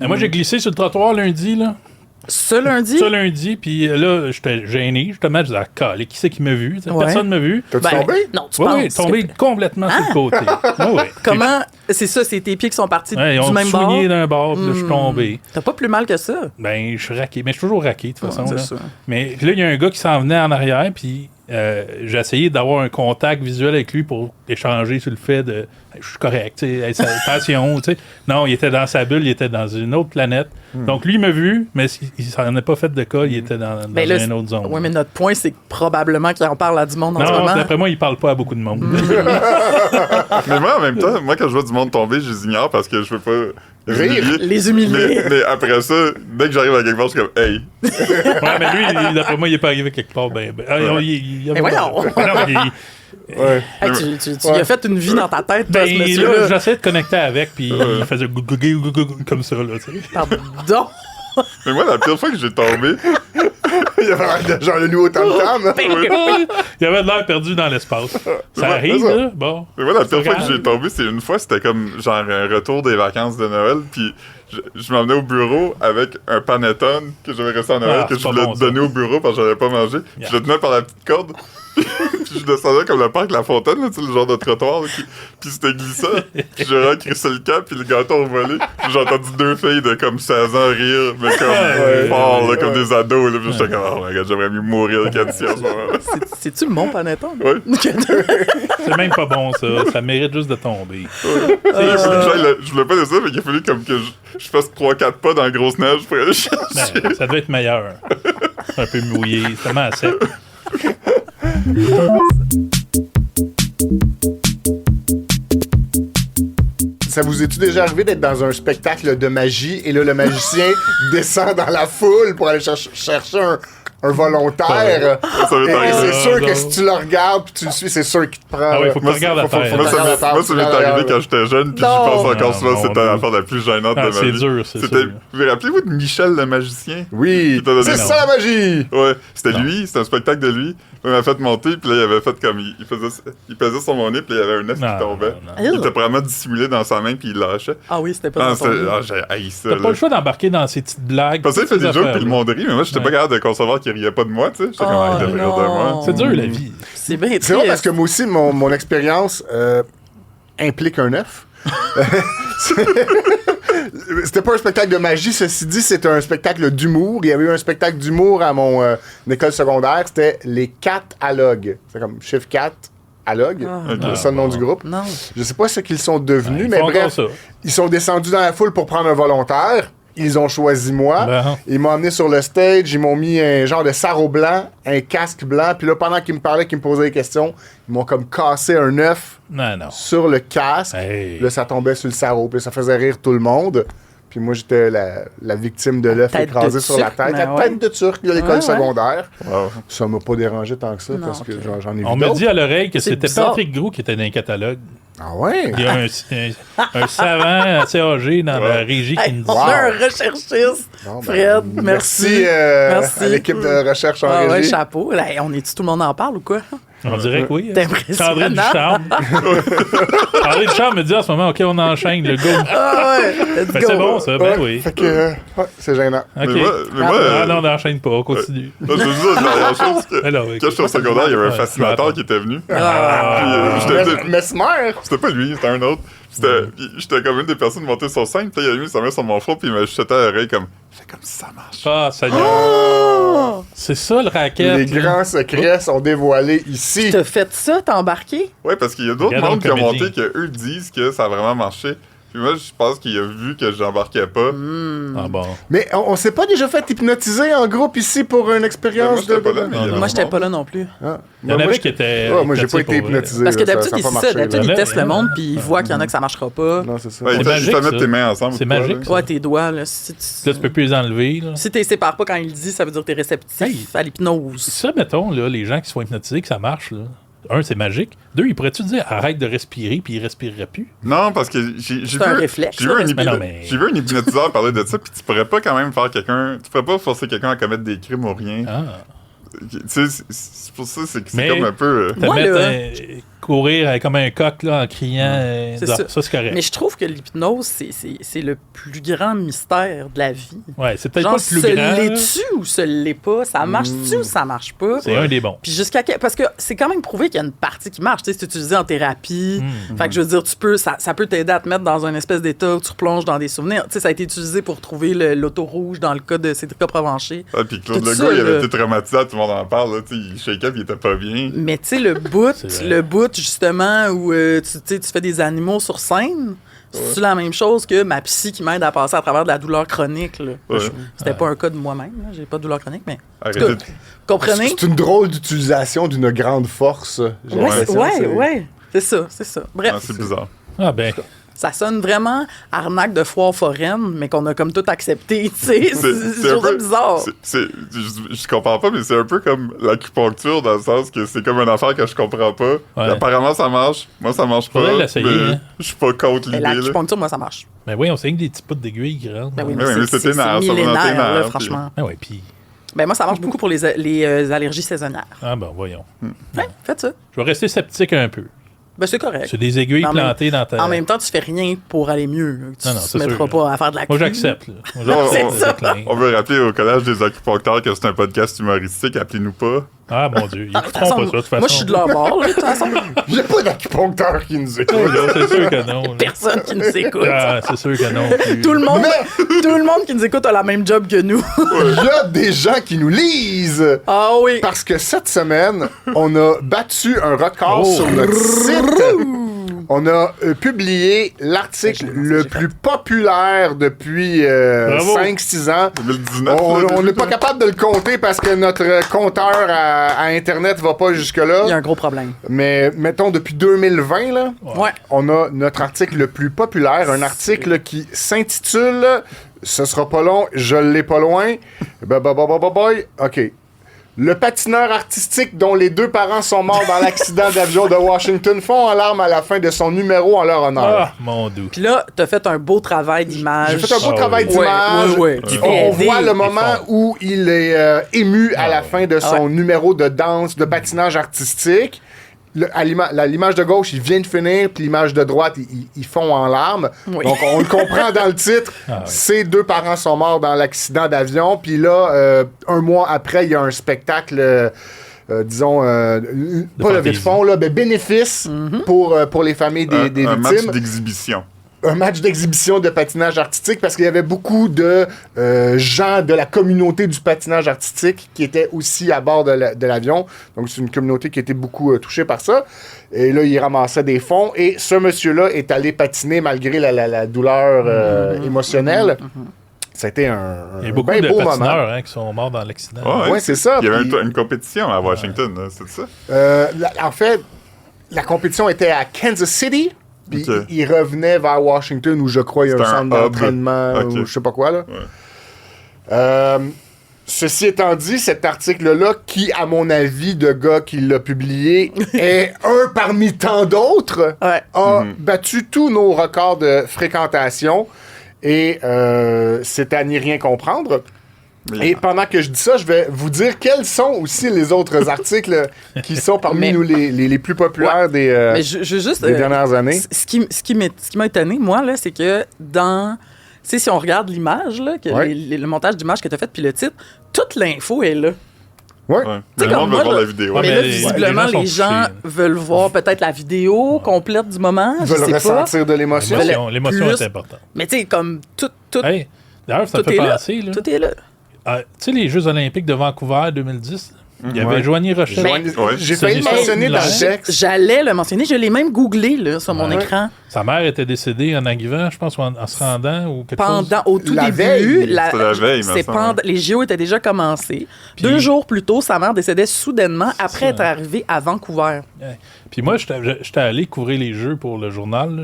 Moi, j'ai glissé sur le trottoir lundi, là. Ce lundi? Ce lundi, puis là, j'étais gêné. Justement, je disais, calé, qui c'est qui m'a vu? Ouais. Personne ne m'a vu. T'as-tu tombé? Non, tu Oui, penses. tombé complètement sur le côté. Ouais. Comment? C'est ça, c'est tes pieds qui sont partis Ouais, ils du ont même bord? soigné d'un bord, puis là, je suis tombé. T'as pas plus mal que ça? Ben, je suis raqué. Mais je suis toujours raqué, de toute façon. c'est Là. ça. Mais là, il y a un gars qui s'en venait en arrière, puis j'ai essayé d'avoir un contact visuel avec lui pour échanger sur le fait de je suis correct, tu sais, attention, tu sais. Non, il était dans sa bulle, il était dans une autre planète. Donc, lui, il m'a vu, mais il s'en est pas fait de cas, il était dans une autre zone. Oui, mais notre point, c'est que probablement qu'il en parle à du monde en ce Non, moment. d'après moi, il parle pas à beaucoup de monde. Mais moi, en même temps, que je vois du monde tomber, je les ignore parce que je veux pas Rire. Les humilier. Mais après ça, dès que j'arrive à quelque part, je suis comme hey. Ouais, mais lui, d'après moi, il est pas arrivé quelque part. Ben, Mais voyons! Non, mais Ouais. Hey, tu as fait une vie dans ta tête, toi, ce là, monsieur-là. j'essayais de connecter avec, puis il faisait comme ça, là, tu sais. Pardon! Mais moi, la pire fois que j'ai tombé, Il y avait genre le nouveau tam-tam. Il avait de l'air perdu dans l'espace. Ça Ouais, arrive, c'est ça. là. Bon. mais moi, la pire fois que Regarde. j'ai tombé, c'est une fois, c'était comme genre un retour des vacances de Noël, puis je m'emmenais au bureau avec un panettone que j'avais resté en Noël, Ah, que c'est je pas voulais bon, ça. donner au bureau parce que j'avais pas mangé. Yeah. Je le tenais par la petite corde. Puis je descendais comme le parc La Fontaine, là, tu sais, le genre de trottoir, là, puis c'était glissant. Puis j'ai recrissé le camp, puis le gâteau a volé. Puis j'ai entendu deux filles de comme 16 ans rire, mais comme fort, là, comme des ados. Là, puis j'étais comme, oh my god, j'aimerais mieux mourir qu'ici en ce moment. C'est-tu le bon panettone? Ouais. C'est même pas bon, ça. Ça mérite juste de tomber. Je voulais pas de ça, mais il a fallu comme que je fasse 3-4 pas dans la grosse neige pour aller chercher. Ben, ça devait être meilleur. Un peu mouillé, c'est tellement sec. Ça vous est-tu déjà arrivé d'être dans un spectacle de magie et là, le magicien descend dans la foule pour aller chercher un volontaire? Ça m'est Et arrivé. c'est sûr que non. si tu le regardes puis tu le suis, c'est sûr qu'il te prend. Ah oui, là. faut que tu regardes la terre. Moi, ça m'est arrivé quand j'étais jeune, puis j'y pense encore Non, souvent, non, c'était non. l'affaire la plus gênante Ah, de ma c'est vie. dur, c'est C'était, sûr. vous rappelez-vous de Michel le magicien? Oui, Qui t'a donné c'est non. ça la magie! Ouais, c'était lui, c'était un spectacle de lui. Il m'a fait monter, puis là, il avait fait comme. Il pesait sur mon nez, puis il y avait un œuf Non, qui tombait. non, non. Il était vraiment dissimulé dans sa main, puis il lâchait. Ah oui, c'était pas Ah, dans ton livre. j'ai haï ça. T'as là. pas le choix d'embarquer dans ces petites blagues. Parce qu'il fait toutes des ces jokes, puis affaires-là. le monde rit, mais moi, j'étais pas capable de concevoir qu'il riait pas de moi, tu sais. J'étais comme, Oh, il devrait rire de moi. non. C'est dur, la vie. C'est bien C'est vrai parce triste. que moi aussi, mon expérience implique un œuf. C'était pas un spectacle de magie, ceci dit, c'était un spectacle d'humour. Il y avait eu un spectacle d'humour à mon école secondaire, c'était les 4 allogues. C'est comme chiffre 4, allogues. C'est ça le nom du groupe. Non. Je sais pas ce qu'ils sont devenus, Ils mais font encore bref, ça. ils sont descendus dans la foule pour prendre un volontaire. Ils ont choisi moi. Ben. Ils m'ont amené sur le stage. Ils m'ont mis un genre de sarrau blanc, un casque blanc. Puis là, pendant qu'ils me parlaient, qu'ils me posaient des questions, ils m'ont comme cassé un œuf Non, non. sur le casque. Hey. Là, ça tombait sur le sarrau. Puis ça faisait rire tout le monde. Puis moi, j'étais la victime de l'œuf tête écrasé de sur la Turc, tête. La ben ouais. tête de Turc de l'école Ouais, ouais. secondaire. Wow. Ça m'a pas dérangé tant que ça Non, parce que ok. j'en ai vu On m'a d'autres. dit à l'oreille que C'est c'était bizarre. Patrick Gros qui était dans le catalogue. Ah ouais? Il y a un savant assez âgé dans la régie qui Hey, nous dit on ça. a un recherchiste. Bon, ben, Fred, merci. à l'équipe de recherche en Ah ouais, régie. chapeau. Là, on est tout le monde en parle ou quoi? On dirait que oui. C'est Sandrine impressionnant. Ducharme. Sandrine Ducharme me dit en ce moment, OK, on enchaîne, le go. Ah ouais, let's Ben, go. c'est bon, ça, ben oui. Fait que, ouais, c'est gênant. OK. Mais moi, Ah non, on n'enchaîne pas, on continue. moi, je veux juste dire la dernière chose que Alors, quand j'étais au secondaire, il y avait un Ouais, fascinateur qui était venu. Ah. Puis, j'étais- Mesmer! C'était pas lui, c'était un autre. J'étais comme une des personnes montées sur scène, puis il a mis sa main sur mon front, puis il m'a chuté à l'oreille comme. Fais comme ça marche. Ah, Seigneur. Oh! C'est ça, le racket. Les là. grands secrets sont dévoilés ici. T'as fait ça, t'as embarqué? Ouais, parce qu'il y a d'autres Regarde mondes qui ont le comédien. monté que eux disent que ça a vraiment marché. Puis moi, je pense qu'il a vu que j'embarquais pas. Ah bon. Mais on s'est pas déjà fait hypnotiser en groupe ici pour une expérience Moi, j'étais de... pas là, mais il y avait Non, Moi, j'étais du pas monde. là non plus. Ah. Il y en Moi, avait je- qui étaient. Ouais, moi, j'ai pas hypnotisés été pour vrai. hypnotisé. Parce que là, d'habitude, ça a c'est pas ça. marché, D'habitude, là. ils testent le monde, puis ils voient qu'il y en a que ça marchera pas. Non, c'est ça. Ouais, C'est il magique, fait mettre ça. tes mains ensemble. C'est ou quoi, magique, là. ça. Ouais, tes doigts, là. Si Là, tu peux plus les enlever. Là. si t'es sépares pas quand il le dit, ça veut dire que t'es réceptif Hey. à l'hypnose. Ça, mettons, là, les gens qui sont hypnotisés, que ça marche, là. Un, c'est magique. Deux, ils pourraient-tu dire arrête de respirer, puis ils respireraient plus? Non, parce que j'ai C'est un réflexe, J'ai vu, ça, mais non, mais- j'ai vu un hypnotiseur parler de ça, puis tu pourrais pas quand même faire quelqu'un. Tu pourrais pas forcer quelqu'un à commettre des crimes ou rien. Ah. Tu sais, c'est pour ça, c'est Mais- comme un peu. Te Moi, mettre là- courir comme un coq là, en criant. C'est Non, ça. c'est correct. Mais je trouve que l'hypnose, c'est le plus grand mystère de la vie. Ouais, c'est peut-être Genre, pas le plus se grand. l'est-tu ou se l'est pas? Ça marche-tu ou ça marche pas? C'est un des bons. Puis parce que c'est quand même prouvé qu'il y a une partie qui marche. Tu sais, c'est utilisé en thérapie. Fait que je veux dire, ça peut t'aider à te mettre dans un espèce d'état où tu replonges dans des souvenirs. Tu sais, ça a été utilisé pour trouver l'auto rouge dans le cas de Cédric Provencher. Ah, puis Claude Tout Legault, ça, il avait là. été traumatisé, tout le monde en parle, là, tu sais, il shake up, il était pas bien. Mais tu sais, C'est vrai. le bout justement où tu fais des animaux sur scène, c'est la même chose que ma psy qui m'aide à passer à travers de la douleur chronique. Là. Ouais. C'était pas un cas de moi-même, là. J'ai pas de douleur chronique, mais Arrêtez tout. de- Comprenez? C'est une drôle d'utilisation d'une grande force. j'ai l'impression, c'est- Ouais. C'est ça. Bref, Ah, c'est bizarre. Ah ben, ça sonne vraiment arnaque de foire foraine, mais qu'on a comme tout accepté, tu sais. C'est un toujours peu- bizarre. je comprends pas, mais c'est un peu comme l'acupuncture dans le sens que c'est comme une affaire que je comprends pas. Ouais. Apparemment, ça marche. Moi, ça marche pas. Faudrait l'essayer, mais hein. je suis pas contre Mais l'idée. là. l'acupuncture, moi, ça marche. ben oui, on sait que des petits bouts d'aiguille qui rentrent. Ben oui, Ouais, mais c'est c'est ténère, ça va dans tes millénaire, là, nerfs, franchement. Ah ouais, puis. Ben moi, ça marche beaucoup pour les allergies saisonnières. Ah ben, voyons. Ouais, faites ça. Je vais rester sceptique un peu. Ben c'est correct. C'est des aiguilles En même- plantées dans ta. En même temps, tu fais rien pour aller mieux. Tu Non, ne c'est te mettras sûr. pas à faire de la Moi, cul. j'accepte. là. Moi, C'est j'accepte, ça. déclin. On veut rappeler au collège des acupuncteurs que c'est un podcast humoristique, appelez-nous pas. Ah, mon Dieu. Ils Ah, de toute écouteront façon, pas ça, de toute façon. moi, je suis de leur bord, là, de toute façon. Il n'y a pas d'acupuncteur qui nous écoute. Là, c'est sûr que non. là. Personne qui nous écoute. Ah, c'est sûr que non. plus. Tout le monde qui nous écoute a la même job que nous. Il y a des gens qui nous lisent. Ah oui. Parce que cette semaine, on a battu un record Oh. sur notre site. On a publié l'article le plus populaire depuis Bravo. 5-6 ans. 2019. On là, n'est déjà. pas capable de le compter parce que notre compteur à Internet va pas Il y a jusque-là. un gros problème. Mais mettons, depuis 2020, là, Ouais. on a notre article le plus populaire, un article qui s'intitule « Ce sera pas long, je l'ai pas loin ». Boy. OK. Le patineur artistique dont les 2 parents sont morts dans l'accident d'avion de Washington fond en larmes à la fin de son numéro en leur honneur. Ah, mon doux. Puis là, t'as fait un beau travail d'image. J'ai fait un beau Ah travail oui. d'image. Ouais. On Aider. voit le moment fort. où il est ému à la fin de son Ouais. numéro de danse, de patinage artistique. L'image de gauche, il vient de finir, puis l'image de droite, ils font en larmes. Oui. Donc, on le comprend dans le titre. Ah oui. Ses 2 parents sont morts dans l'accident d'avion. Puis là, un mois après, il y a un spectacle, disons, pas levée de fantaisie. fonds, là, mais bénéfice pour les familles des un match victimes. d'exhibition. Un match d'exhibition de patinage artistique parce qu'il y avait beaucoup de gens de la communauté du patinage artistique qui étaient aussi à bord de l'avion. Donc, c'est une communauté qui était beaucoup touchée par ça. Et là, il ramassait des fonds. Et ce monsieur-là est allé patiner malgré la douleur émotionnelle. Ça a été un Il y a beaucoup bien de beau moment. patineurs hein, qui sont morts dans l'accident. Ouais, c'est ça. Il y avait Puis- une compétition à Washington, là, c'est ça? En fait, la compétition était à Kansas City. Puis Ok. il revenait vers Washington où je crois il y a un C'était un centre hub. d'entraînement Ok. ou je sais pas quoi. Là. Ouais. Ceci étant dit, cet article-là, qui, à mon avis, de gars qui l'a publié, est un parmi tant d'autres, Ouais. a battu tous nos records de fréquentation. Et c'est à n'y rien comprendre. Mais- Et pendant que je dis ça, je vais vous dire quels sont aussi les autres articles qui sont parmi Mais- nous les plus populaires Mais je veux juste. des dernières années. Ce qui m'a étonné, moi, là, c'est que dans. Tu sais, si on regarde l'image, là, que Ouais. le montage d'image que tu as fait, puis le titre, toute l'info est là. Ouais. Ouais. Tu sais, Mais le comme monde moi, veut voir là- la vidéo. Ouais, mais mais là, les- visiblement, les gens les sont gens touchés. veulent voir peut-être la vidéo complète du moment. Ils Je veulent sais pas. ressentir de l'émotion. L'émotion plus- est importante. Mais tu sais, comme tout Hey, d'ailleurs, ça me tout fait est là. penser. Là, Tout est là. tu sais, les Jeux Olympiques de Vancouver 2010, il y avait Ouais. Joanie Rochette. Joanie- Ouais. J'ai C'est failli une le mentionner dans histoire le texte. J'allais le mentionner. Je l'ai même googlé là, sur mon Ouais. écran. Sa mère était décédée en arrivant, je pense, ou en se rendant ou quelque chose. Au tout La début, veille. C'était la veille, me c'est semble. les JO étaient déjà commencés. Puis- 2 jours plus tôt, sa mère décédait soudainement après ça. être arrivée à Vancouver. Ouais. Puis moi, j'étais allé couvrir les Jeux pour le journal. Là.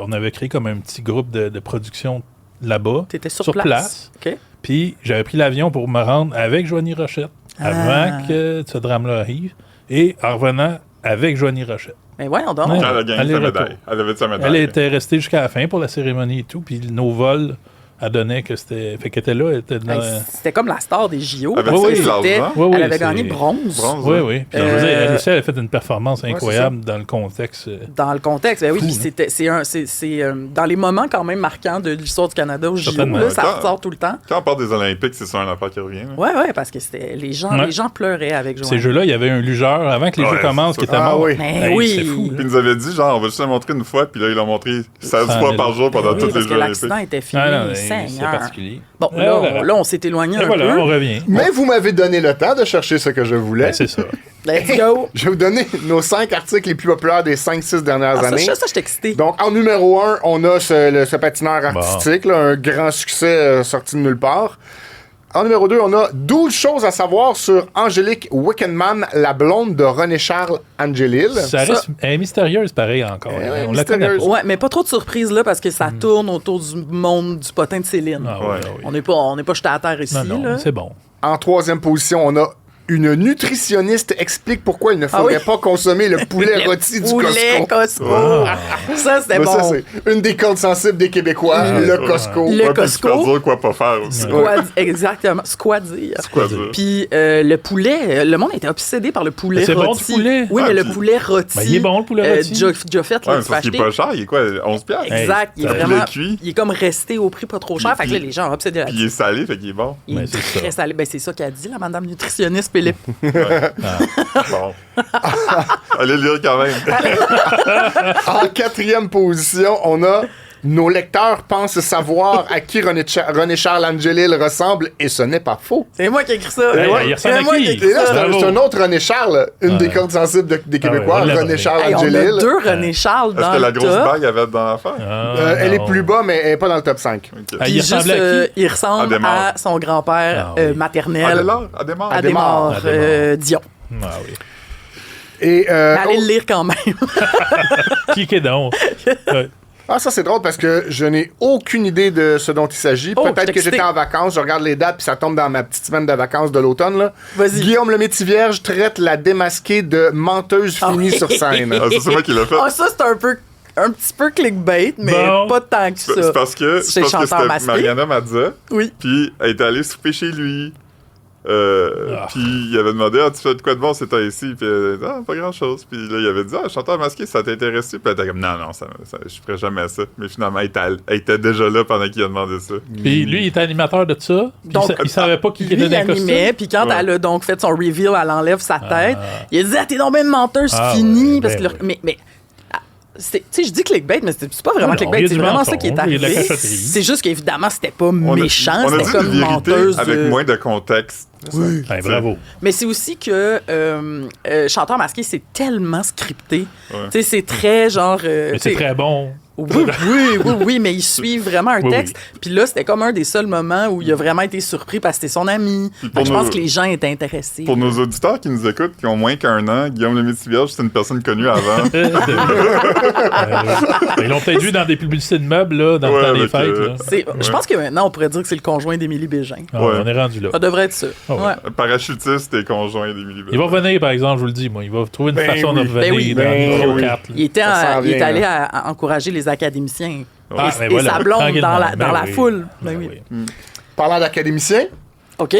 On avait créé comme un petit groupe de production là-bas. Tu étais sur Sur place. place. OK. Puis j'avais pris l'avion pour me rendre avec Joanie Rochette avant que ce drame-là arrive. Et en revenant avec Joanie Rochette. Mais voyons donc. Ouais. Elle a gagné sa Aller-retour. médaille. Elle avait sa médaille. Elle était restée jusqu'à la fin pour la cérémonie et tout. Puis nos vols Elle donnait que c'était. Fait qu'elle était là, elle était dans. C'était comme la star des JO. Avec parce que ses c'était- argent. Oui, oui, elle avait c'est- gagné bronze. Oui, oui. Puis, je veux dire, elle aussi, elle a fait une performance c'est incroyable dans le contexte. Dans le contexte, ben oui, Fou, puis c'est dans les moments quand même marquants de l'histoire du Canada au JO, Certainement. là, ça Quand- ressort tout le temps. Quand on parle des Olympiques, c'est ça un affaire qui revient. là. Ouais, parce que c'était les gens pleuraient avec Joanne. Ces jeux-là, il y avait un lugeur avant que les Ouais, jeux commencent c'est qui ça. était Ah mort. oui. Mais Hey, oui. c'est fou. Puis ils nous avaient dit, genre, on va juste le montrer une fois, puis là, ils l'ont montré 16 fois 100 000. par jour pendant Oui, tous les parce que Jeux l'accident Olympiques. était filmé, Ah non, c'est Seigneur. particulier. Bon, Et voilà. là, on s'est éloigné Et un voilà, on peu. revient. Mais vous m'avez donné le temps de chercher ce que je voulais. Ben, c'est ça. Let's go. Je vais vous donner nos 5 articles les plus populaires des 5-6 dernières Ah, ça, années. ça, je suis excitée. Donc, en numéro 1, on a ce patineur artistique, là, un grand succès sorti de nulle part. En numéro 2, on a 12 choses à savoir sur Angélique Wickenman, la blonde de René-Charles Angelil. Ça reste. Elle est mystérieuse, pareil, encore. Eh ouais, On la connaît pas. mystérieuse. Ouais, mais pas trop de surprises là parce que ça tourne autour du monde du potin de Céline. Ah, Ouais. ouais, oui. On n'est pas jeté à terre ici. Non, non, là. c'est bon. En troisième position, on a une nutritionniste explique pourquoi il ne faudrait Ah oui. pas consommer le poulet rôti du Poulet Costco. Costco. Ça, c'était Mais bon. ça, c'est une des cordes sensibles des Québécois, le Costco. Le Ouais, puis Costco. tu peux dire quoi pas faire aussi. Exactement. C'est quoi dire? Quoi dire? Puis le poulet, le monde était obsédé par le poulet Mais c'est bon, rôti. du poulet. Oui, Ah, mais le puis- poulet rôti. Ben, il est bon, le poulet rôti. Déjà fait, là, Ouais, tu peux parce qu'il est acheter. pas cher, il est quoi, 11 piastres? Exact, il est ça- vraiment. poulet cuit. Il est comme resté au prix pas trop cher. Puis- Fait que là, les gens ont obsédé Puis il est là-dessus. salé, fait qu'il est bon. Il Ben, est c'est ça. très salé. Ben, c'est ça qu'a dit la madame nutritionniste Philippe. Bon. Allez lire quand même. En quatrième position, on a nos lecteurs pensent savoir à qui René-Charles Angelil ressemble, et ce n'est pas faux. C'est moi qui ai écrit ça. Ouais, Ouais. il ressemble C'est à moi qui? qui ai écrit Et là, ça. Bravo. c'est un autre René-Charles, une des Ouais. cordes sensibles des Québécois, Ah ouais, on l'a René-Charles Hey, on Angelil. a deux René Charles Est-ce dans que la le grosse top. bague avait dans l'affaire? Ah, Elle est non. plus bas, mais elle n'est pas dans le top 5. Ok. Ah, Puis il juste, ressemblait à qui? il ressemble Adémar. à son grand-père Ah oui. maternel, Adémar? Adémar? Adémar Adémar. Dion. Ah oui. Et, Mais allez le lire quand même. Cliquez donc. Ouais. ça, c'est drôle parce que je n'ai aucune idée de ce dont il s'agit. Oh, Peut-être je que suis j'étais en vacances, je regarde les dates, puis ça tombe dans ma petite semaine de vacances de l'automne. Là. Vas-y. Guillaume le Métivierge traite la démasquée de menteuse finie oui. sur scène. Ah, ça, c'est moi qui l'ai fait. Ah, ça, c'est un petit peu clickbait, mais Bon. pas tant que ça. C'est parce que C'est chanteur c'était masqué. Mariana Mazza, Oui. puis elle était allée souper chez lui. Ah. Puis il avait demandé, tu fais de quoi de bon ces temps-ci? Puis elle a dit, pas grand-chose. Puis là, il avait dit, chanteur masqué, ça t'intéresse? Puis elle était comme, non, je ferais jamais ça. Mais finalement, elle était déjà là pendant qu'il a demandé ça. Puis lui, il était animateur de ça. Puis Donc, il savait pas qui Lui, était il dans le costume. animait, puis quand Ouais. elle a donc fait son reveal, elle enlève sa tête. Il a dit, t'es donc bien une menteuse Ah, finie. ouais, parce ben que oui. mais tu sais, je dis clickbait, mais c'est pas vraiment Non, clickbait. il y a C'est du vraiment mensonge, ça qui est il y a de la arrivé. cachotterie. C'est juste qu'évidemment, c'était pas On a méchant, dit c'était une comme vérité menteuse. avec moins de contexte. Oui. Ouais, bravo. Mais c'est aussi que Chanteur masqué, c'est tellement scripté. Ouais. Tu sais, c'est très genre. Mais c'est tu sais, très bon. oui, mais ils suivent vraiment un Oui, texte. Puis là, c'était comme un des seuls moments où il a vraiment été surpris parce que c'était son ami. Fait que pour je pense nous- que les gens étaient intéressés. Pour nos auditeurs qui nous écoutent, qui ont moins qu'un an, Guillaume le Métivierge, c'est une personne connue avant. Ils l'ont peut-être vu dans des publicités de meubles là, dans Ouais, le temps des avec, fêtes. Là. Je pense que maintenant, on pourrait dire que c'est le conjoint d'Émilie Bégin. Ah, Ouais. On est rendu là. Ça devrait être ça. Ah ouais. Ouais. Parachutiste et conjoint d'Émilie Il va revenir, par exemple, je vous le dis, moi. Il va trouver une Ben façon de oui. revenir Ben oui. dans Ben le numéro oui. 4. là. Il, était Ça s'en il est vient, allé là. à encourager les académiciens. Ah, et ben et voilà, sa blonde tranquillement. dans Ben la oui. foule. Ben Ben oui. oui. Parlant d'académiciens, OK.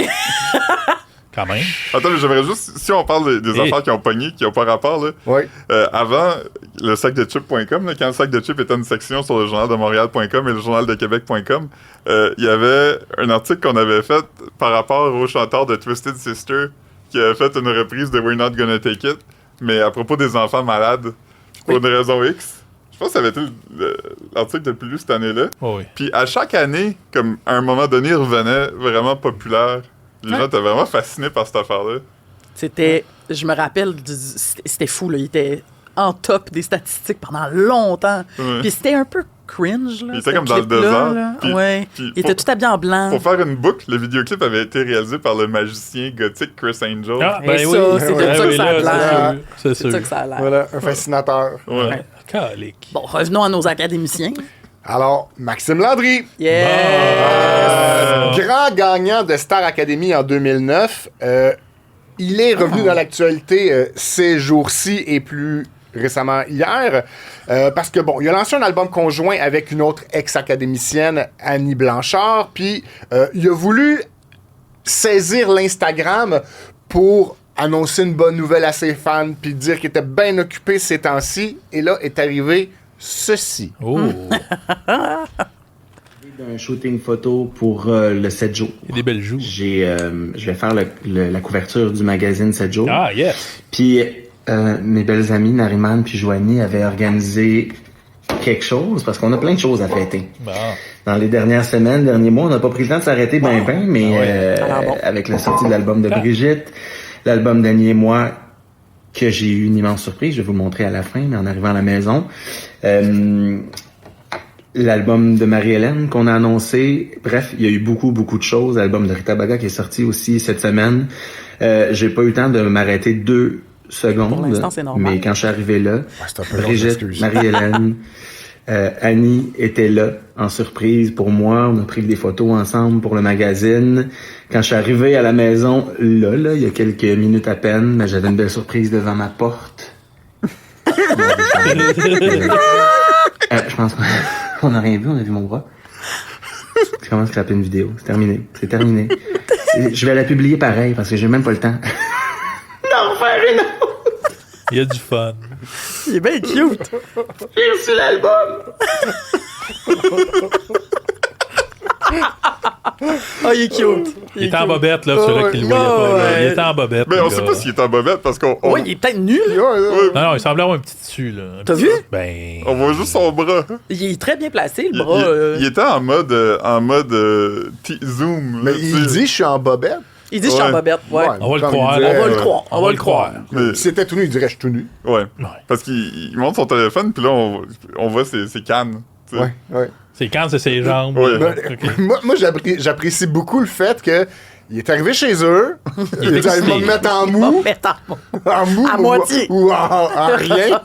Quand même. Attends, mais j'aimerais juste, si on parle des Eh. affaires qui ont pogné, qui n'ont pas rapport, là, oui. avant, le sacdechips.com, là, quand le sac de chips était une section sur le journal de Montréal.com et le journal de Québec.com, il y avait un article qu'on avait fait par rapport au chanteur de Twisted Sister qui avait fait une reprise de We're Not Gonna Take It, mais à propos des enfants malades, pour une raison X. Je pense que ça avait été l'article le plus lu cette année-là. Oh, oui. Puis à chaque année, comme à un moment donné, il revenait vraiment populaire. Les gens étaient vraiment fascinés par cette affaire-là. C'était, je me rappelle, c'était fou, là. Il était en top des statistiques pendant longtemps. Ouais. Puis c'était un peu cringe, là. Il était ce comme dans le clip-là, désert. là. Puis- Ouais. puis Il était tout habillé en blanc. Pour faire une boucle, le vidéoclip avait été réalisé par le magicien gothique Chris Angel. Ah, Et ben ça, oui. c'est de Ben ça oui, que ça a là, l'air. C'est C'est sûr. ça que ça a l'air. Voilà, un fascinateur. Ouais. Ouais. Calique. Bon, revenons à nos académiciens. Alors, Maxime Landry, Yeah! grand gagnant de Star Academy en 2009, il est revenu dans l'actualité ces jours-ci et plus récemment hier. Parce que, bon, il a lancé un album conjoint avec une autre ex-académicienne, Annie Blanchard, puis il a voulu saisir l'Instagram pour annoncer une bonne nouvelle à ses fans, puis dire qu'il était bien occupé ces temps-ci. Et là est arrivé ceci. Oh! Un shooting photo pour le 7 jours. Il y a des belles joues. Je vais faire la couverture du magazine 7 jours. Ah, yes! Puis mes belles amies Nariman puis Joanie avaient organisé quelque chose parce qu'on a plein de choses à fêter. Bon. Dans les dernières semaines, derniers mois, on n'a pas pris le temps de s'arrêter mais avec la sortie de l'album de Brigitte, l'album d'Annie et moi, que j'ai eu une immense surprise, je vais vous le montrer à la fin, mais en arrivant à la maison. L'album de Marie-Hélène qu'on a annoncé. Bref, il y a eu beaucoup de choses. L'album de Rita Baga qui est sorti aussi cette semaine. J'ai pas eu le temps de m'arrêter 2 secondes. Pour l'instant, c'est normal. Mais quand je suis arrivé là, c'est un peu long, Brigitte, j'excuse. Marie-Hélène, Annie était là en surprise pour moi. On a pris des photos ensemble pour le magazine. Quand je suis arrivé à la maison, là, il y a quelques minutes à peine, mais j'avais une belle surprise devant ma porte. Je pense qu'on n'a rien vu, on a vu mon bras. Je commence à scraper une vidéo. C'est terminé. Je vais la publier pareil parce que j'ai même pas le temps. Non, faire une autre. Il y a du fun. Il est bien cute. J'ai reçu l'album. Oh, il est cute. Il était en bobette, là, ceux-là qui le voyaient pas. Là. Il était en bobette. Mais le on gars. sait pas s'il est en bobette parce qu'on Oh, il est peut-être nul. Non, il semblait avoir un petit tissu, là. T'as vu? Ben... on voit juste son bras. Il est très bien placé, le Il, bras. il était en mode zoom. Mais là, il tu sais. dit, je suis en bobette. Il dit, je suis en Ouais. bobette. Ouais. On va le Comme il croire. dirait, On va le croire. On va le croire. Mais- Si c'était tout nu, il dirait, je suis tout nu. Ouais. Parce qu'il monte son téléphone, puis là, on voit ses cannes. tu sais. Ouais. C'est quand c'est ses jambes. Ouais. là. Ben, Ok. moi j'apprécie beaucoup le fait que il est arrivé chez eux, il a dit, excité. il va me mettre en Il va mou, mettre en- en mou À moitié. ou en rien.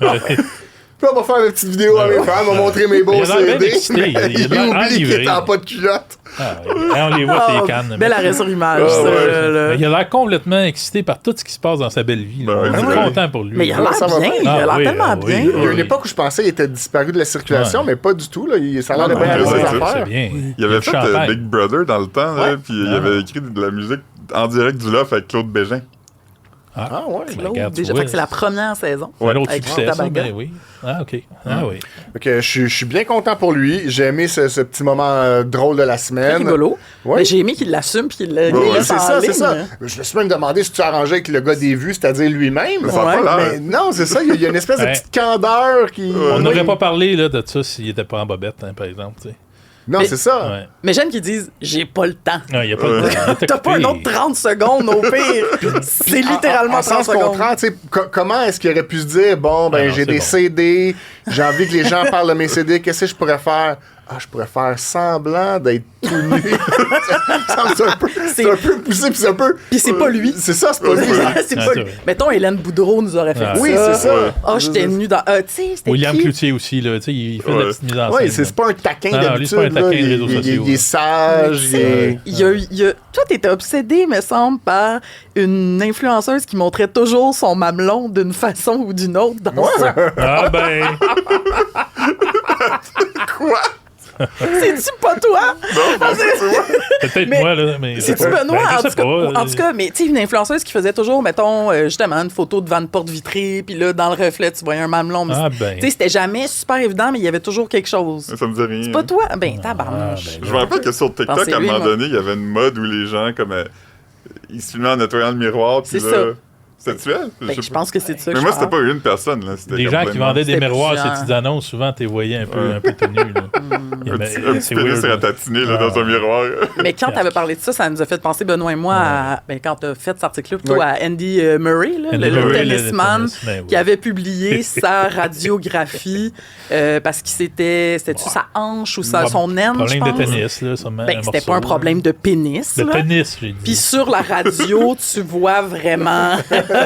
Puis on va faire une petite vidéo à mes fans, on va montrer mes beaux Il a l'air CD. bien excité, mais il a Il l'air oublie qu'il enivré. est en pas de culotte. Ah, ouais. On les voit, Oh, ses cannes. bel arrêt sur image, Ah, ça, ouais. là. Il a l'air complètement excité par tout ce qui se passe dans sa belle vie. Là. Ben, On est oui. content pour lui. Mais il a l'air Ça va bien. bien. Il a Ah, l'air oui, tellement ah, oui. bien. Il y a une Oui. époque où je pensais qu'il était disparu de la circulation, Ouais. mais pas du tout. Là. Ça a l'air de Non, bien non, aller ouais, ses c'est affaires. bien. Il avait fait champagne. Big Brother dans le temps, là, Ouais. puis il avait écrit de la musique en direct du Loft avec Claude Bégin. Ah ouais. Regarde, tu Déjà, vois, fait que c'est la première saison. C'est un autre Avec succès, ça, Tabaga. ben oui. Ah, OK. Ah, oui. Ok, je suis bien content pour lui. J'ai aimé ce petit moment drôle de la C'est semaine. rigolo. Ouais. Mais j'ai aimé qu'il l'assume puis qu'il le Ouais, laisse c'est en ça, c'est ligne. ça. Je me suis même demandé si tu arrangeais avec le gars des vues, c'est-à-dire lui-même. Ça a Ouais, pas l'air. Mais non, c'est ça, il y a une espèce de Ouais. petite candeur qui. On Oui. n'aurait pas parlé là, de ça s'il était pas en bobette, hein, par exemple. Tu sais. Non, Mais- c'est ça. Ouais. Mais j'aime qu'ils disent j'ai pas le temps. Non, il n'y a pas le temps. Il était T'as pas occupé. un autre 30 secondes au pire. C'est littéralement en 30 sens secondes. contraire, tu sais, comment est-ce qu'il aurait pu se dire, bon, ben, Ah non, j'ai c'est des bon. CD, j'ai envie que les gens parlent de mes CD, qu'est-ce que je pourrais faire? Ah, je pourrais faire semblant d'être tout nu. c'est un peu poussé, puis c'est un peu. Puis c'est pas lui. C'est ça, c'est pas lui. C'est Ah, pas c'est lui. vrai. Mettons, Hélène Boudreau nous aurait fait Ah. ça. Oui, c'est ça. Ah, j'étais nue dans. Tu sais, c'était William qui? Cloutier aussi, là, tu sais, il fait de la Ouais. petite mise en scène. Oui, là. c'est pas un taquin Non, non, lui, c'est pas un d'habitude. là. taquin des réseaux Il sociaux, est là. sage. il est- Il y a- Toi, t'étais obsédé, me semble, par une influenceuse qui montrait toujours son mamelon d'une façon ou d'une autre dans ça. Ah, ben. Quoi? C'est-tu pas toi? C'est peut-être Mais- moi, là. Mais... C'est-tu Ben, Benoît? je en, sais tout cas, pas. en tout cas, mais tu sais, une influenceuse qui faisait toujours, mettons, justement, une photo devant une porte vitrée, puis là, dans le reflet, tu voyais un mamelon. Mais Ah, ben. tu sais, c'était jamais super évident, mais il y avait toujours quelque chose. Ça me dit rien. C'est pas toi? Ben, tabarnouche. Ah, ben, Je me rappelle que sur TikTok, Pensez à un lui, moment moi. donné, il y avait une mode où les gens, comme, ils se filmaient en nettoyant le miroir, puis C'est là... ça. C'était-tu elle? Ben, je pense que c'est ça. Mais que moi, je c'était parle. pas une personne, là. C'était Les comme gens plein qui de monde. vendaient des C'était miroirs, plusieurs. ces petites annonces, souvent, t'es voyais un peu tenus. Là. Un petit C'est pénis weird, à là. tatiner, là, Ah. dans un miroir. Mais quand t'avais parlé de ça, ça nous a fait penser, Benoît et moi, à, ben, quand t'as fait cet article-là, plutôt Oui. à Andy Murray, là, Andy le Murray, tennisman, le tennis, ben oui. qui avait publié sa radiographie parce qu'il c'était-tu sa hanche ou son aine, je Problème pense? de tennis, là, sûrement. Ben, un c'était morceau, pas un problème de pénis. De là. tennis, j'ai dit. Puis sur la radio, tu vois vraiment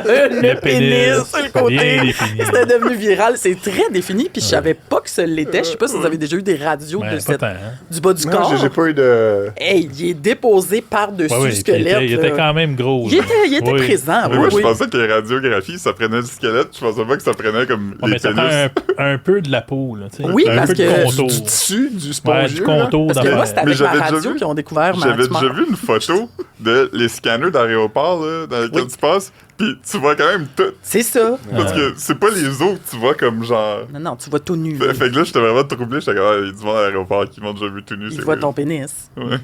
le pénis sur le Bien côté. défini. C'était devenu viral. C'est très défini. Puis je savais pas que ça l'était. Je sais pas si vous avez déjà eu des radios Ben, de pas tant, hein. du bas du Non, corps. j'ai pas eu de... Hey, il est déposé par-dessus Ouais, le oui, squelette. il était quand même gros. Il là. était Oui. présent. Mais Oui, moi, je oui. pensais que les radiographies, ça prenait le squelette. Je pensais pas que ça prenait comme Ouais, les mais ça pénis. prend un peu de la peau. Là, tu sais. Oui, un parce peu de que- contour. Du tissu, du Ouais, spongieux. du contour Parce que d'affaires. moi, c'était Mais avec ma j'avais déjà radio vu- qu'ils ont découvert ma J'avais tumeur. déjà vu une photo de les scanners d'aéroport là, dans lesquels Oui. tu passes, puis tu vois quand même tout. C'est ça. Parce que c'est pas les os que tu vois comme genre. Non, non, tu vois tout nu. Fait que là, j'étais vraiment troublé. J'étais comme, ah, il y a du monde à l'aéroport qui m'ont déjà vu tout nu. Il c'est voit weird. ton pénis. Ouais.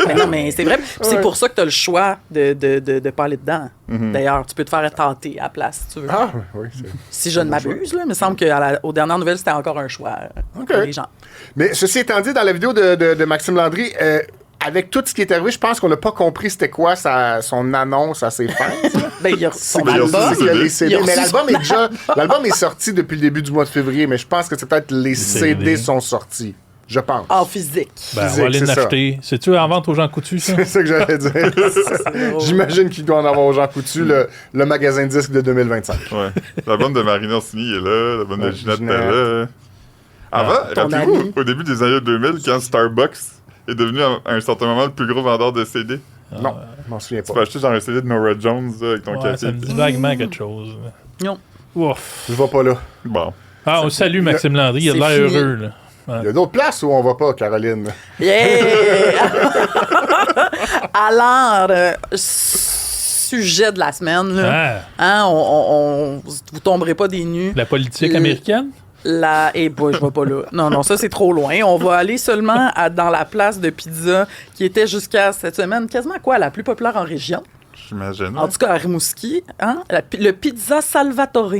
Mais non, mais c'est vrai. Puis c'est Ouais. pour ça que tu as le choix de pas aller dedans. D'ailleurs, tu peux te faire tenter à la place, si tu veux. Ah, oui, c'est... Si je ne m'abuse, là, il me semble qu'aux dernières nouvelles, c'était encore un choix OK. pour les gens. Mais ceci étant dit, dans la vidéo de Maxime Landry, avec tout ce qui est arrivé, je pense qu'on n'a pas compris c'était quoi son annonce à ses fans. Ben, il y a son qu'il y a album. aussi- Il y a les CD. Il a Mais reçu l'album son est déjà... L'album est sorti depuis le début du mois de février, mais je pense que c'est peut-être les CD sont sortis. Je pense. En physique. Ben, on physique, va aller c'est ça. l'acheter. C'est-tu en vente aux gens coutus, ça? C'est ça que j'allais dire. J'imagine qu'il doit en avoir aux gens coutus le magasin de disques de 2025. Ouais. L'album de Marina Orsini est là, l'album de Ouais, Ginette Ginette. est là. Avant, Ton rappelez-vous, ami. au début des années 2000, quand Starbucks est devenu à un certain moment le plus gros vendeur de CD, Non, je m'en souviens tu pas. peux acheter genre un CD de Nora Jones là, avec ton Ouais, café. ça me dit vaguement quelque chose. Non. Ouf. Je vais pas là. Ah, Bon. on salue Maxime Landry. Il a c'est l'air fini. heureux, là. Il y a d'autres places où on va pas, Caroline. Yeah! Alors, sujet de la semaine, là. Ah, Hein, vous tomberez pas des nues. la politique Le- américaine? Je vais pas là. Non, ça c'est trop loin. On va aller seulement dans la place de pizza qui était jusqu'à cette semaine quasiment la plus populaire en région. J'imagine. En tout cas à Rimouski, hein? Le Pizza Salvatore.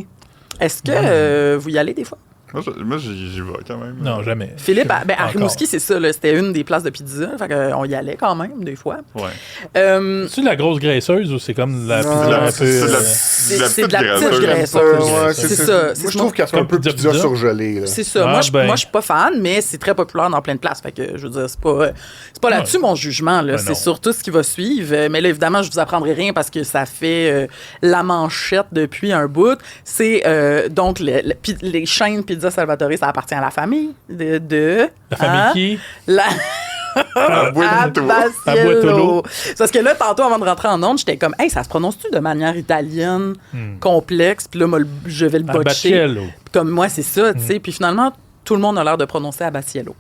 Est-ce que vous y allez des fois? Moi, j'y vais quand même. Non, jamais. Philippe, à Encore. Rimouski, c'est ça, là, c'était une des places de pizza. Fait qu'on y allait quand même, des fois. Ouais. C'est la grosse graisseuse ou c'est comme la Non, pizza un peu... c'est de la- C'est de la petite graisseuse. graisseuse. Ouais, C'est ça. Moi, je trouve qu'il y a un peu Pizza pizza pizza. surgelée. Là. C'est ça. Ah, Moi, ben. je suis pas fan, mais c'est très populaire dans plein de places. Fait que, je veux dire, c'est pas là-dessus mon jugement. Là. Ben C'est non. surtout ce qui va suivre. Mais là, évidemment, je vous apprendrai rien parce que ça fait la manchette depuis un bout. C'est donc les chaînes Pizza Salvatore, ça appartient à la famille de La famille hein? qui? La... Abuelito. Abbastiello. C'est parce que là, tantôt, avant de rentrer en onde, j'étais comme, hey, ça se prononce-tu de manière italienne, complexe? Puis là, moi, je vais le botcher. Abbastiello. Comme moi, c'est ça, tu sais. Puis finalement, tout le monde a l'air de prononcer Abbastiello.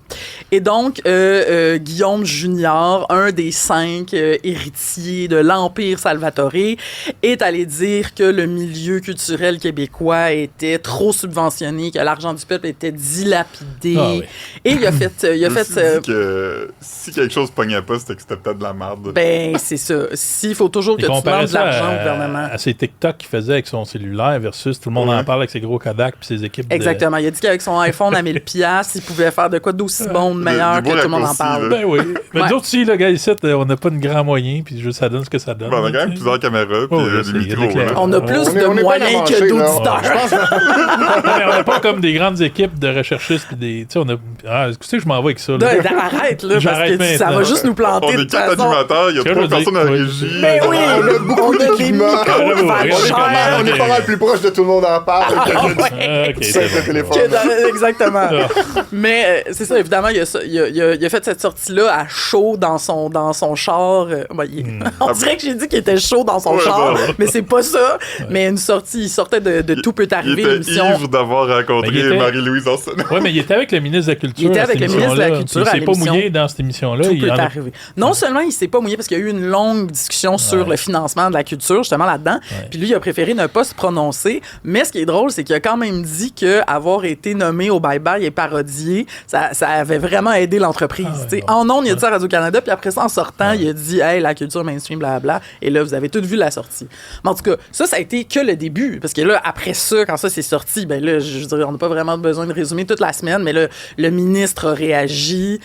Et donc, Guillaume Junior, un des 5 héritiers de l'Empire Salvatore, est allé dire que le milieu culturel québécois était trop subventionné, que l'argent du peuple était dilapidé. Ah oui. Et il a fait... Je me suis dit que si quelque chose pognait pas, c'était que c'était peut-être de la merde. Ben, c'est ça. S'il faut toujours que Il tu comparait demandes de ça l'argent au gouvernement. à ses TikTok qu'il faisait avec son cellulaire versus tout le monde en Ouais. parle avec ses gros Kodak puis ses équipes. Exactement. Il a dit qu'avec son iPhone à 1000$, il pouvait faire de quoi d'aussi bon, de meilleur des que beaux tout le monde en raccourcis, parle. là. Ben oui. Mais Ouais. nous autres aussi, là, gars, ici, on n'a pas de grand moyen, puis juste ça donne ce que ça donne. Bon, on a quand même tu sais. plusieurs caméras puis Oh, je des sais, il y a micros. des clairs. là. On a plus On est de bien moyens avancé, que là. d'auditeurs. Je pense Non, mais on n'a pas comme des grandes équipes de recherchistes puis des. Tu sais, on a. Ah, écoutez, je m'en vais avec ça. Là. Arrête, là, parce J'arrête que ça maintenant. va juste nous planter On de est toute 4 façon. animateurs, il y a Que 3 je dis, personnes à la oui. régie. Mais oui, on a beaucoup on a des d'équipements. micros de Ah, oui, Valchère. on est pas mal plus proche de tout le monde en parle. Ah, que ouais. Ah, ok, c'est c'est le bon. téléphone. Exactement. Ah. Mais c'est ça, évidemment, il a fait cette sortie-là à chaud dans son char. On dirait que j'ai dit qu'il était chaud dans son Ouais, char, ouais. mais c'est pas ça. Mais une sortie, il sortait de Tout peut Il arriver, était l'émission. ivre d'avoir Mais il rencontré était- Marie-Louise Arsenault. Ouais, mais il était avec le ministre de la Culture. Il était à avec cette le ministre de la émission-là, Culture puis à Il s'est pas l'émission. mouillé dans cette émission-là. Tout il peut en a- arriver. Non seulement il s'est pas mouillé parce qu'il y a eu une longue discussion sur le financement de la culture, justement là-dedans, puis lui, il a préféré ne pas se prononcer. Mais ce qui est drôle, c'est qu'il a quand même dit qu'avoir été nommé au Bye Bye et parodié, ça avait vraiment aidé l'entreprise. Ah ouais, Tu sais. bon. En ondes, il a dit ça à Radio-Canada, puis après ça, en sortant, il a dit « Hey, la culture mainstream, blablabla. » Et là, vous avez toutes vu la sortie. Mais en tout cas, ça a été que le début. Parce que là, après ça, quand ça s'est sorti, ben là, je veux dire, on n'a pas vraiment besoin de résumer toute la semaine, mais là, le ministre a réagi,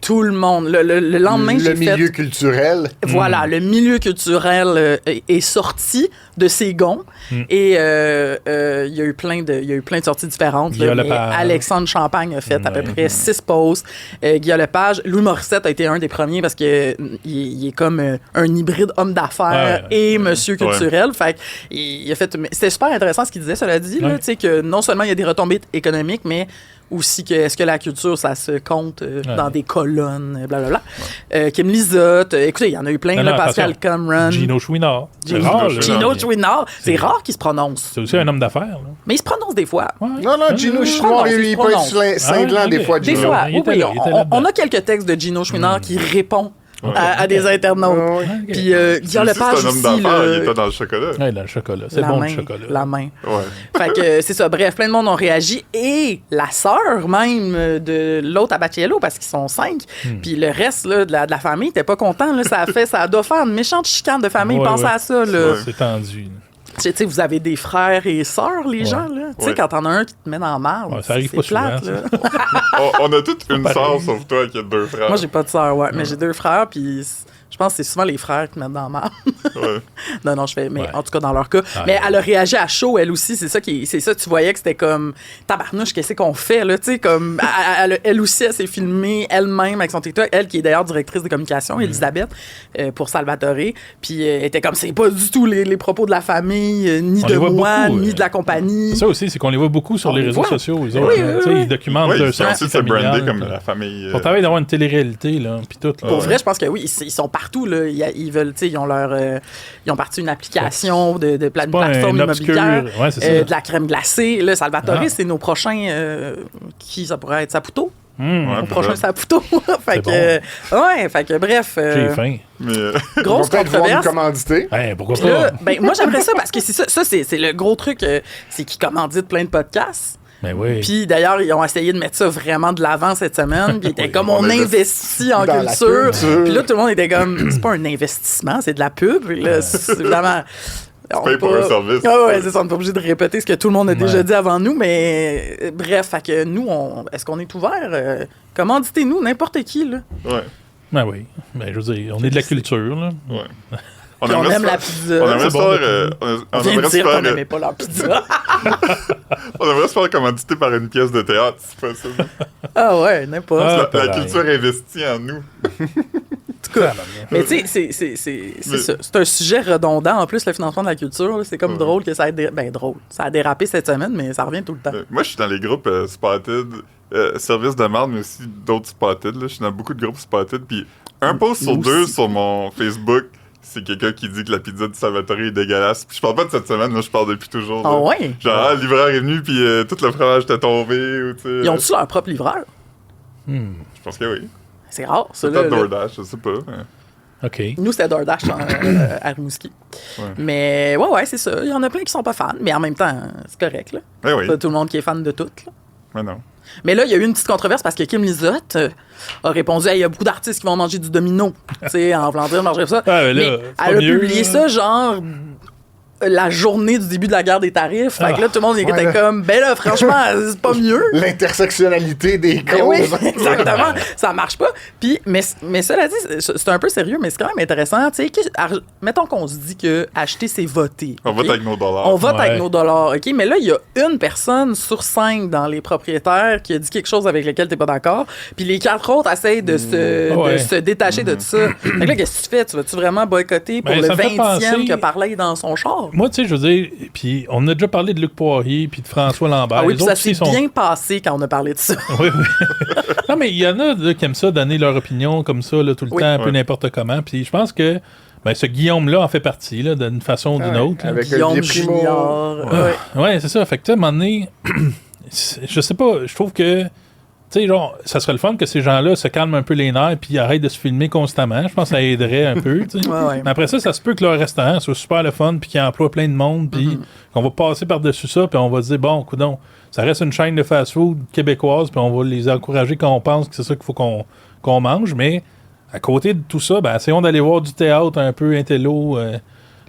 tout le monde. Le lendemain, Le j'ai fait... milieu culturel. Voilà, le milieu culturel est sorti de ses gonds et il y a eu plein de sorties différentes. Guillaume là, mais Lepage. Alexandre Champagne a fait à peu près 6 posts. Guillaume Lepage. Louis Morissette a été un des premiers parce que il est comme un hybride homme d'affaires et monsieur culturel. Fait il a fait... C'était super intéressant ce qu'il disait, cela dit, là, tu sais, que non seulement il y a des retombées économiques, mais aussi que est-ce que la culture, ça se compte dans des colonnes, blablabla. Kim Lizotte, écoutez, il y en a eu plein, là, Pascal Cameron. Gino Chouinard. Gino Chouinard. C'est rare qu'il se prononce. C'est aussi un homme d'affaires. Là. Mais il se prononce des fois. Non, Gino Chouinard, il peut être cinglant des fois, Gino. Des fois, oui. On a quelques textes de Gino Chouinard qui répond à des internautes. Puis Guillaume Lepage c'est un homme aussi. d'affaires, il était dans le chocolat. Oui, dans le chocolat. C'est bon, le chocolat. La main. Ouais. Fait que c'est ça. Bref, plein de monde ont réagi. Et la sœur même de l'autre Abatiello, parce qu'ils sont 5. Puis le reste là, de la famille n'était pas content. Là, ça doit faire une méchante chicane de famille. Pensez à ça. Là. C'est tendu. Tu sais, vous avez des frères et sœurs, les gens, là. Tu sais, quand t'en as un qui te met dans la marde, ça arrive pas plate, souvent, là. On a toute une sœur, sauf toi, qui a 2 frères. Moi, j'ai pas de sœur, mais j'ai 2 frères, puis je pense que c'est souvent les frères qui te mettent dans la marde. Non, je fais... Mais en tout cas, dans leur cas. Mais elle a réagi à chaud, elle aussi. C'est ça, tu voyais que c'était comme... Tabarnouche, qu'est-ce qu'on fait, là? Tu sais, comme... Elle aussi, elle s'est filmée elle-même avec son TikTok. Elle, qui est d'ailleurs directrice de communication, Elisabeth, pour Salvatore. Puis elle était comme, c'est pas du tout les propos de la famille, ni de moi, ni de la compagnie. Ça aussi, c'est qu'on les voit beaucoup sur les réseaux sociaux, eux autres. Ils documentent leur sortie familiale. Brandé comme la famille. Pour travailler d'avoir une télé-réalité, là, puis tout. Pour vrai, je pense que oui, ils sont partout, là. Ils veulent, tu sais, ils ont parti une application de plateforme immobilière, de la crème glacée. Là, Salvatore, c'est nos prochains... qui ça pourrait être? Saputo? Mon prochain Saputo. Fait que bref. J'ai faim. Grosse controverse. Commandité. Pourquoi pas? Là, moi, j'aimerais ça parce que c'est ça. Ça, c'est le gros truc. C'est qu'ils commanditent plein de podcasts. Ben oui. Puis d'ailleurs, ils ont essayé de mettre ça vraiment de l'avant cette semaine. Puis ils étaient comme, on investit en culture. Puis là, tout le monde était comme, c'est pas un investissement, c'est de la pub. Là, c'est vraiment... On paye pour un service. C'est ça, on n'est pas obligé de répéter ce que tout le monde a déjà dit avant nous, mais bref, fait que nous, est-ce qu'on est ouvert? Commanditez-nous, n'importe qui, là. Ouais. Ben oui. Ben, je veux dire, on est de la culture, là. Ouais. On aime la pizza. On aimerait se faire... on aimerait se faire... On n'aimait pas leur pizza. On aimerait se faire commanditer par une pièce de théâtre, si possible. Ah ouais, n'importe. La culture investie en nous. Mais tu sais, c'est ça. C'est un sujet redondant. En plus, le financement de la culture, c'est comme drôle que ça ait drôle. Ça a dérapé cette semaine, mais ça revient tout le temps. Moi, je suis dans les groupes Spotted, Service de marde, mais aussi d'autres Spotted. Là. Je suis dans beaucoup de groupes Spotted. Puis un post sur 2 sur mon Facebook, c'est quelqu'un qui dit que la pizza de Salvatore est dégueulasse. Puis je parle pas de cette semaine, là, je parle depuis toujours. Ah ouais? Genre, le livreur est venu, puis tout le fromage était tombé. Ou, ils ont-tu leur propre livreur? Je pense que oui. C'est rare, ça. Peut-être DoorDash, je sais pas. Mais... OK. Nous, c'était DoorDash à Rimouski. Ouais. Mais ouais, c'est ça. Il y en a plein qui sont pas fans, mais en même temps, c'est correct. Là. Oui. Pas tout le monde qui est fan de tout. Là. Mais non. Mais là, il y a eu une petite controverse parce que Kim Lizotte a répondu il y a beaucoup d'artistes qui vont manger du domino. Tu sais, en voulant dire, manger ça. Ah, mais elle a publié ça, genre... la journée du début de la guerre des tarifs. Fait que là, tout le monde était comme, ben là, franchement, c'est pas mieux. L'intersectionnalité des causes. Oui, exactement. Ça marche pas. Puis, mais cela dit, c'est un peu sérieux, mais c'est quand même intéressant. Tu sais, mettons qu'on se dit que acheter, c'est voter. On vote avec nos dollars. On vote avec nos dollars, OK? Mais là, il y a une personne sur 5 dans les propriétaires qui a dit quelque chose avec lequel t'es pas d'accord. Puis les 4 autres essayent de se détacher de tout ça. Fait que là, qu'est-ce que tu fais? Tu vas-tu vraiment boycotter pour le 20e qui a parlé dans son char? Moi, tu sais, je veux dire, puis on a déjà parlé de Luc Poirier puis de François Lambert. Ah oui, puis ça s'est bien passé quand on a parlé de ça. Oui. Non, mais il y en a là, qui aiment ça, donner leur opinion comme ça, là, tout le temps, un peu n'importe comment. Puis je pense que ce Guillaume-là en fait partie, là, d'une façon ou d'une autre. Avec Guillaume Junior. Oui, c'est ça. Fait que, tu sais, à un moment donné, je sais pas, je trouve que tu sais, genre, ça serait le fun que ces gens-là se calment un peu les nerfs puis arrêtent de se filmer constamment. Je pense que ça aiderait un peu, tu sais. Mais après ça se peut que leur restaurant soit super le fun puis qu'ils emploient plein de monde puis qu'on va passer par-dessus ça puis on va se dire, bon, coudonc, ça reste une chaîne de fast-food québécoise puis on va les encourager quand on pense que c'est ça qu'il faut qu'on mange. Mais à côté de tout ça, essayons d'aller voir du théâtre un peu intello,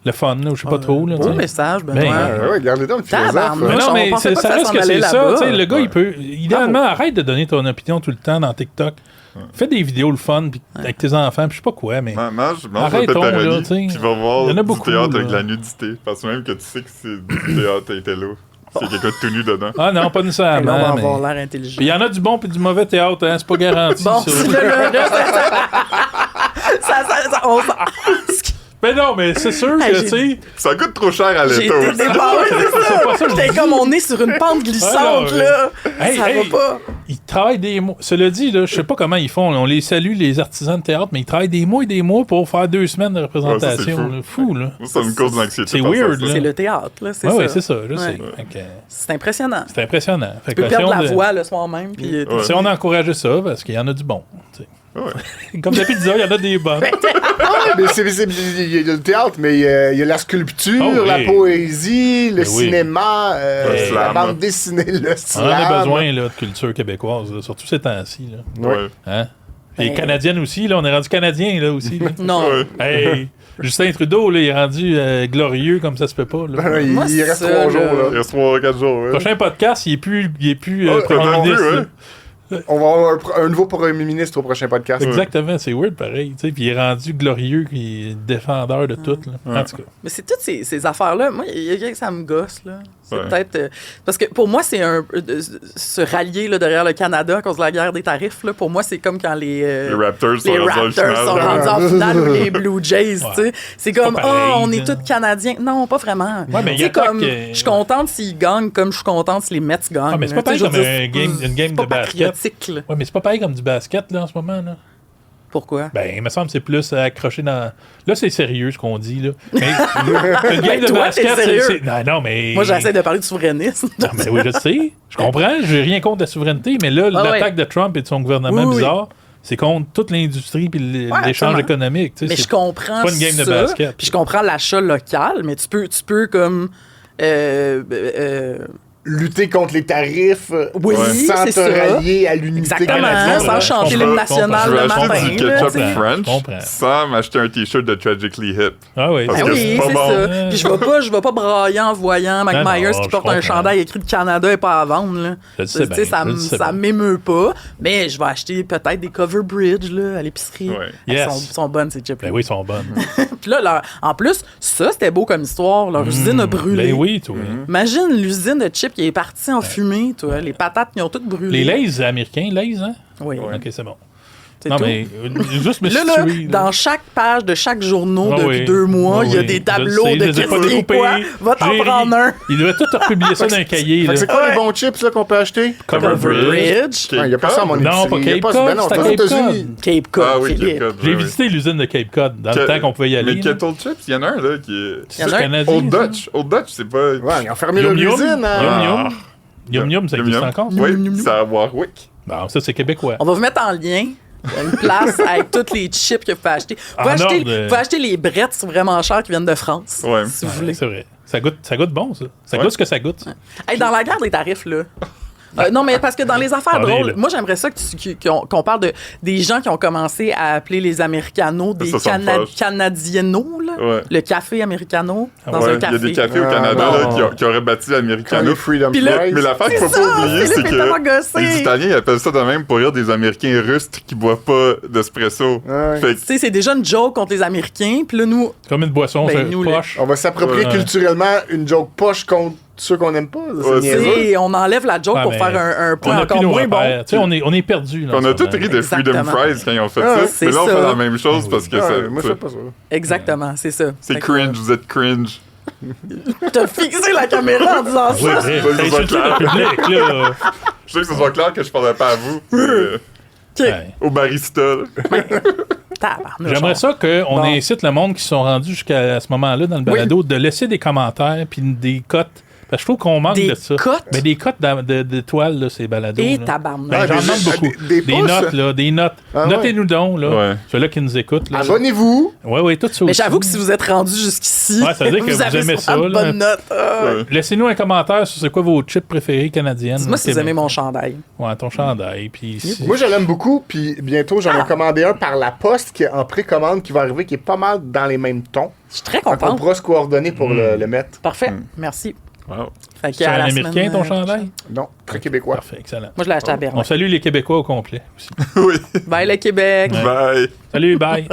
le fun, là, je sais pas trop. Là, beau message, Benoît. Oui, gardez donc le philosophe. Non, mais ça reste que c'est ça. Le gars, il peut... Idéalement, Ah, arrête de donner ton opinion tout le temps dans TikTok. Fais des vidéos le fun avec tes enfants, puis je sais pas quoi, mais... Mange arrêtons, le là, pepperoni, puis va voir du beaucoup, théâtre là. avec la nudité. Parce que même que tu sais que c'est du théâtre intello. S'il y a quelqu'un de tout nu dedans. Ah non, pas Là, on va nécessairement. avoir mais- l'air intelligent. Puis il y en a du bon puis du mauvais théâtre, hein, c'est pas garanti. Bon, ça. Mais non, mais c'est sûr Hey, que, j'ai- tu sais... Ça coûte trop cher à J'ai l'État été aussi. débarrassée, C'est pas ça que je J'étais dis. comme on est sur une pente glissante, Ah, là. Hey, ça hey, va pas. Ils travaillent des mois. Cela dit, là, je sais pas comment ils font. On les salue, les artisans de théâtre, mais ils travaillent des mois et des mois pour faire 2 semaines de représentation. Ouais, ça, là. Fou, là. Moi, ça me cause de l'anxiété. C'est de penser à weird, ça. là. C'est le théâtre, là, c'est Oui, ça. oui, c'est ça, je sais. Ouais. Fait que, C'est impressionnant. c'est impressionnant. Fait Tu peux que perdre si on la de- voix le soir même. Puis, Ouais. Si on a encouragé ça, parce qu'il y en a du bon. Tu sais. Ouais. Comme la pizza, il y en a des bonnes. Mais il y a le théâtre, mais il y a la sculpture, Oh, oui. la poésie, le Ben oui. cinéma, Le la slam. bande dessinée, le On en slam. a besoin là, de culture québécoise, là, surtout ces temps-ci. Là. Ouais. Hein? Et Ben- canadienne aussi, là, on est rendu canadien là, aussi. là. Non. Ouais. Hey, Justin Trudeau, là, il est rendu glorieux comme ça se peut pas. Là. Ben, Moi, il reste ça, 3 jours. là. Là. Il reste 3-4 jours. Ouais. Prochain podcast, il est plus Oh, premier on ministre. veut, là. ouais. On va avoir un nouveau premier ministre au prochain podcast. Exactement, c'est weird pareil. Tu sais, puis il est rendu glorieux, il est défendeur de tout. Là. En tout cas. Mais c'est toutes ces affaires-là. Moi, il y a que ça me gosse, là. C'est Ouais. peut-être... parce que pour moi, c'est se rallier là, derrière le Canada à cause de la guerre des tarifs. Là. Pour moi, c'est comme quand les Raptors sont les rendus en Raptors finale. sont rendus en finale ou les Blue Jays, tu sais. C'est comme, pas pareil, on est là. tous Canadiens. Non, pas vraiment. Ouais, mais Tu il sais, attaque, comme, je suis contente s'ils gagnent comme je suis contente si les Mets gagnent. Ah, mais c'est pas Tu sais, pareil je veux comme dire, une game c'est pas de basket. patriotique, là. Ouais, mais c'est pas pareil comme du basket là, en ce moment. Là. Pourquoi? Ben, il me semble que c'est plus accroché dans. Là, c'est sérieux ce qu'on dit. Là. Mais une game de Toi, t'es basket, sérieux? Non, mais. Moi, j'essaie de parler de souverainisme. Non, mais oui, je sais. Je comprends. J'ai rien contre la souveraineté, mais là, Ah, l'attaque ouais. de Trump et de son gouvernement Oui, oui. bizarre, c'est contre toute l'industrie et l'échange absolument. économique. tu sais, Mais c'est je comprends pas une game de ça, basket. Puis je comprends l'achat local, mais tu peux comme... Lutter contre les tarifs Oui, sans c'est te ça. rallier à l'unité Exactement, canadienne. sans chanter Je l'hymne comprends, national Je le vais matin. acheter du là, ketchup tu sais. Je French comprends. sans m'acheter un t-shirt de Tragically Hip. Ah oui. Parce Ah que oui, c'est c'est pas bon. ça. Puis je vais pas brailler en voyant Mike Non, Myers non, qui je porte un comprends. chandail écrit de Canada et pas à vendre. Là. Je le sais Tu sais, bien, je le sais ça bien. m'émeut pas, mais je vais acheter peut-être des Cover Bridge là, à l'épicerie. Ouais. Elles Yes. sont bonnes, ces chips. Ben oui, ils sont bonnes. Puis là, en plus, ça, c'était beau comme histoire. Leur usine a brûlé. Ben oui, toi. Imagine l'usine de chips qui est partie en fumée, toi. Les patates, ils ont toutes brûlé. Les Lays américains, Lays, hein? Oui, Ok, c'est bon. c'est Non, tout. mais juste me Là, situer. dans chaque page de chaque journal Ah depuis oui. 2 mois, Ah il y a oui. des Je tableaux sais, de je les ai qu'est-ce pas qui est découpés. quoi. Va t'en J'ai prendre ri. un. Il devrait tout republier ça dans un cahier. Fait Là. que c'est quoi Ouais. les bons chips là, qu'on peut acheter? Cover Bridge. Bridge, Il n'y a pas ça à mon Non, épicerie. pas Il y a Cape pas- Cod, ben non, c'est c'est à aux Cape États-Unis. Cape Cod, Ah oui, Philippe. Cape Cod. J'ai ouais, ouais. visité l'usine de Cape Cod dans le Que- temps qu'on pouvait y aller. Mais là. Kettle Chips, il y en a un là qui est. Il y en a C'est un. canadien. Old ça. Dutch. Old Dutch, c'est pas. Ouais, ils ont fermé Yum Yum. l'usine. Yum hein. Yum. Yum Yum, ça existe encore? ça? Oui, c'est à Warwick. Bon, ça, c'est québécois. On va vous mettre en lien. Il y a une place avec toutes les chips que vous pouvez acheter. Vous pouvez En acheter, ordre, vous pouvez acheter les brettes vraiment chères qui viennent de France. Ouais. Si vous Ouais, voulez. c'est vrai. Ça goûte bon, ça. Ça Ouais. goûte ce que ça goûte. ça. Hey, dans la guerre des tarifs, là. Non, mais parce que dans les affaires Parlez, drôles, là. moi, j'aimerais ça qu'on parle des gens qui ont commencé à appeler les Américanos des Ça sent fâche. Canadienos, là. Ouais. Le café Americano dans Ouais, un il y café. a des cafés au Ah, Canada là, bon. qui auraient bâti Quand l'Americano. les Freedom Puis là- Fries. Mais l'affaire qu'il C'est faut ça, pas oublier, c'est Philippe est tellement que gossé. les Italiens ils appellent ça de même pour rire des Américains rustres qui boivent pas d'espresso. Ouais. Fait que Tu sais, c'est déjà une joke contre les Américains, puis là, nous, Comme une boisson, Ben, c'est nous, poche. On va s'approprier Ouais. culturellement une joke poche contre ceux qu'on n'aime pas. C'est Ouais, tu niaiseux. sais, on enlève la joke Ouais, pour mais faire un On point a encore plus nos moins bon. repères. Tu sais, on est perdus. on a tous ri de Freedom Exactement. Fries quand ils ont fait Ah, ça. c'est Mais là, on ça. fait la même chose parce que Ouais, ça. moi, je fais pas ça. Exactement, c'est ça. C'est Fait que, cringe, vous êtes cringe. T'as fixé la caméra en disant Oui, ça. vrai. Ça, T'as ça insulté clair. le public, là. Je veux que ce soit clair que je parlerai pas à vous, mais, OK. Ouais. au barista. là. Tabarnouche. J'aimerais ça qu'on Bon. incite le monde qui sont rendus jusqu'à ce moment-là dans le balado de laisser des commentaires puis des cotes. Parce que je trouve qu'on manque Des de ça. cotes? Mais des cotes d'étoiles, là, ces balados. Et là. tabarnouche. Ben, j'en des- demande beaucoup. des Des pouces? notes, là, des notes. Ah, Notez-nous donc, là. Ouais. Ceux-là qui nous écoutent. Là. Abonnez-vous. Ouais, ouais, tout ça Mais aussi. j'avoue que si vous êtes rendu jusqu'ici, Ouais, ça veut dire que vous avez aimez sûrement ça, de là. bonnes notes. Ah. Ouais. Laissez-nous un commentaire sur c'est quoi vos chips préférés canadiennes. Dis-moi si vous Québec. aimez mon chandail. Ouais, ton chandail. Puis Moi, je l'aime beaucoup. Puis bientôt, j'en Ah! ai commandé un par la poste qui est en précommande qui va arriver, qui est pas mal dans les mêmes tons. Je suis très Donc, on contente. pourra se coordonner pour le mettre. Parfait. Merci. Wow. Fait que c'est à un la américain, semaine, ton chandail? Non, très québécois. Parfait, excellent. Moi, je l'ai acheté à Berlin. On salue les Québécois au complet aussi. Oui. Bye, le Québec. Bye. Salut, bye.